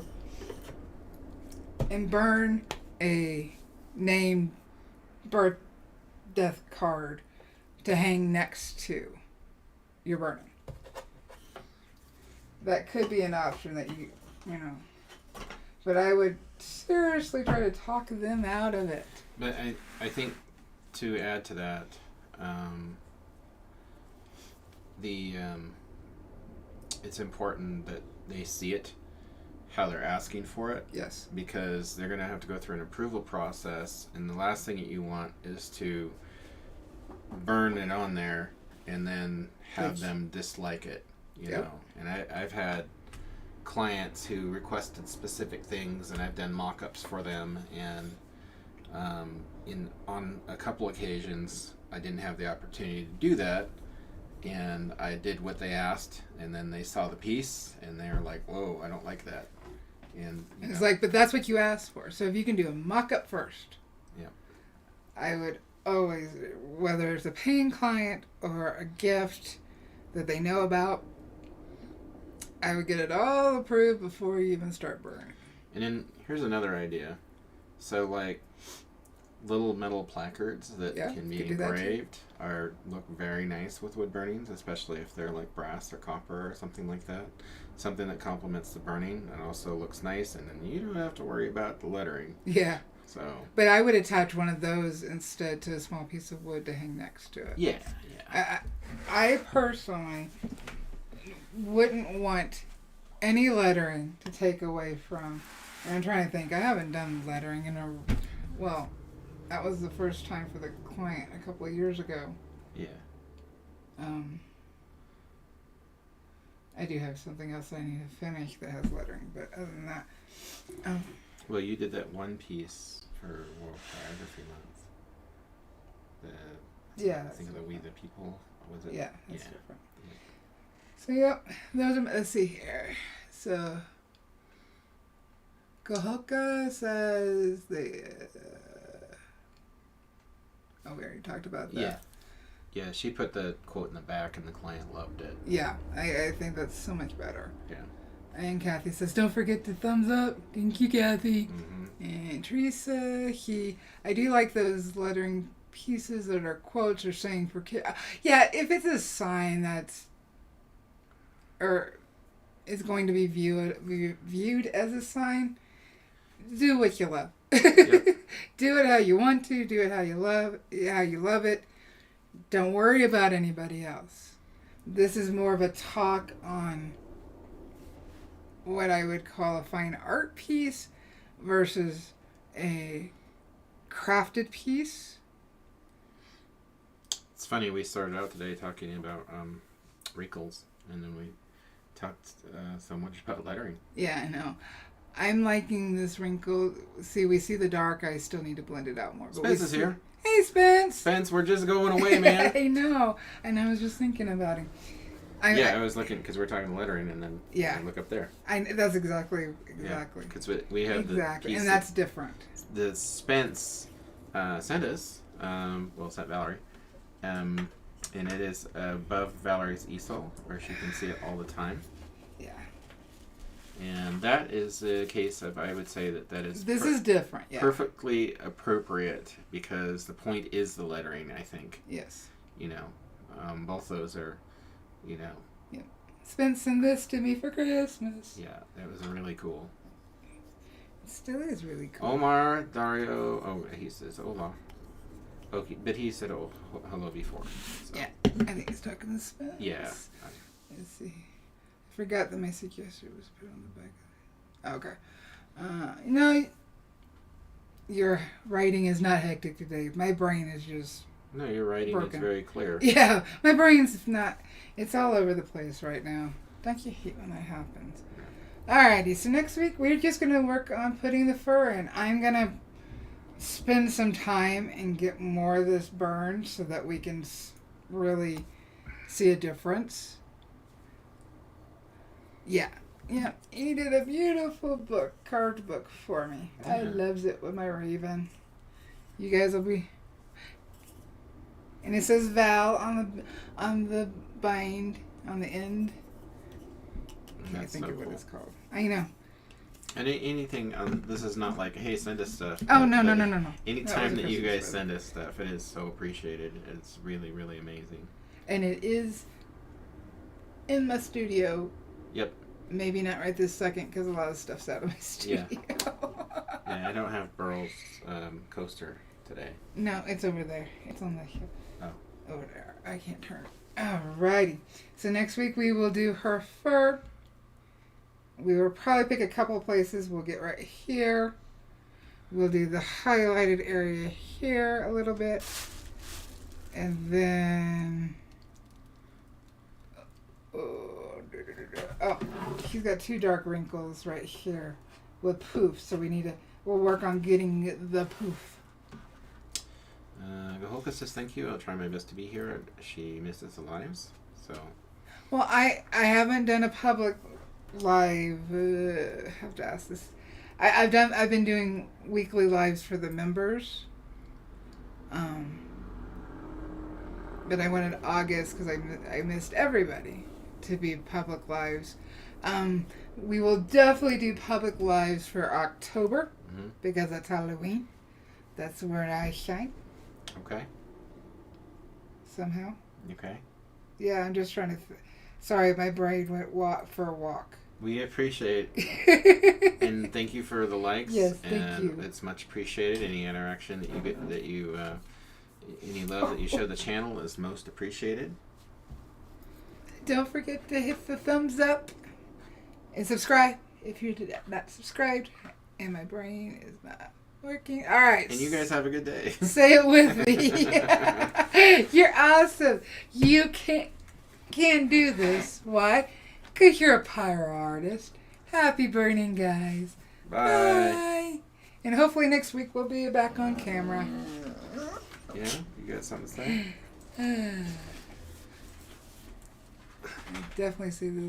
and burn a name, birth, death card to hang next to your burning. That could be an option that you know. But I would seriously try to talk them out of it. But I think to add to that, it's important that they see it, how they're asking for it. Yes. Because they're going to have to go through an approval process, and the last thing that you want is to burn it on there and then have them dislike it, you know. And I've had clients who requested specific things, and I've done mock-ups for them, and on a couple occasions I didn't have the opportunity to do that, and I did what they asked, and then they saw the piece and they're like, whoa, I don't like that. And it's like, but that's what you asked for. So if you can do a mock-up first, I would always, whether it's a paying client or a gift that they know about, I would get it all approved before you even start burning. And then here's another idea. So like little metal placards that can be engraved look very nice with wood burnings, especially if they're like brass or copper or something like that. Something that complements the burning and also looks nice, and then you don't have to worry about the lettering. Yeah. So. But I would attach one of those instead to a small piece of wood to hang next to it. Yeah. I personally wouldn't want any lettering to take away from. And I'm trying to think. I haven't done lettering in that was the first time for the client a couple of years ago. Yeah. I do have something else I need to finish that has lettering, but other than that, well, you did that one piece for World Pyrography Month. I think of the We the People. Was it? Yeah, that's different. So yep, those are, let's see here. So Kahoka says oh, we already talked about that. Yeah. Yeah, she put the quote in the back and the client loved it. Yeah, I think that's so much better. Yeah. And Kathy says, don't forget to thumbs up. Thank you, Kathy. Mm-hmm. And Teresa, I do like those lettering pieces that are quotes or saying for kids. Yeah, if it's a sign that's, or is going to be viewed as a sign, do what you love. Yep. Do it how you want to. Do it how you love it. Don't worry about anybody else. This is more of a talk on what I would call a fine art piece versus a crafted piece. It's funny, we started out today talking about wrinkles, and then we talked so much about lettering. Yeah, I know. I'm liking this wrinkle. See, we see the dark. I still need to blend it out more. Spence is here. Hey, Spence. Spence, we're just going away, man. I know. And I was just thinking about him. I was looking, because we're talking lettering, and then I look up there. That's exactly. Because we have the piece, and that's different. The Spence sent us, sent Valarie, and it is above Valarie's easel, where she can see it all the time. Yeah. And that is a case of, I would say that is... This is different, yeah. Perfectly appropriate, because the point is the lettering, I think. Yes. You know, both those are, you know... Yeah. Spence sent this to me for Christmas. Yeah, that was really cool. It still is really cool. Omar, Dario... Oh, he says hola. Okay, but he said hello before. So. Yeah, I think he's talking to Spence. Yeah. Let's see. I forgot that my suggestion was put on the back of it. Okay. No, your writing is not hectic today. My brain is just... No, your writing is very clear. Yeah, my brain's not... It's all over the place right now. Don't you hate when that happens? Alrighty, so next week we're just going to work on putting the fur in. I'm going to spend some time and get more of this burned so that we can really see a difference. Yeah. He did a beautiful carved book for me. Yeah. I loves it with my raven. You guys will be... And it says Val on the bind, on the end. I can't think of what it's called. I know. And anything, this is not like, hey, send us stuff. Oh, no. Anytime that you guys send us stuff, it is so appreciated. It's really, really amazing. And it is in my studio. Yep. Maybe not right this second because a lot of stuff's out of my studio. Yeah, I don't have Burl's coaster today. No, it's over there. It's on the hip. Oh. Over there. I can't turn it. Alrighty. So next week we will do her fur. We will probably pick a couple places. We'll get right here. We'll do the highlighted area here a little bit. And then... Oh, she's got 2 dark wrinkles right here with poof. So we'll work on getting the poof. Gaholka says thank you. I'll try my best to be here. She misses the lives, so. Well, I haven't done a public live. I have to ask this. I've been doing weekly lives for the members. But I wanted August because I missed everybody to be public lives. We will definitely do public lives for October because that's Halloween. That's where I shine. Okay. Somehow. Okay. Yeah, I'm just trying to... Sorry, my brain went for a walk. We appreciate it. And thank you for the likes. Yes, thank you. It's much appreciated. Any interaction that you get, any love that you show the channel is most appreciated. Don't forget to hit the thumbs up and subscribe if you're not subscribed. And my brain is not working. All right. And you guys have a good day. Say it with me. You're awesome. You can do this. Why? Because you're a pyro artist. Happy burning, guys. Bye. Bye. And hopefully next week we'll be back on camera. Yeah? You got something to say? I definitely see this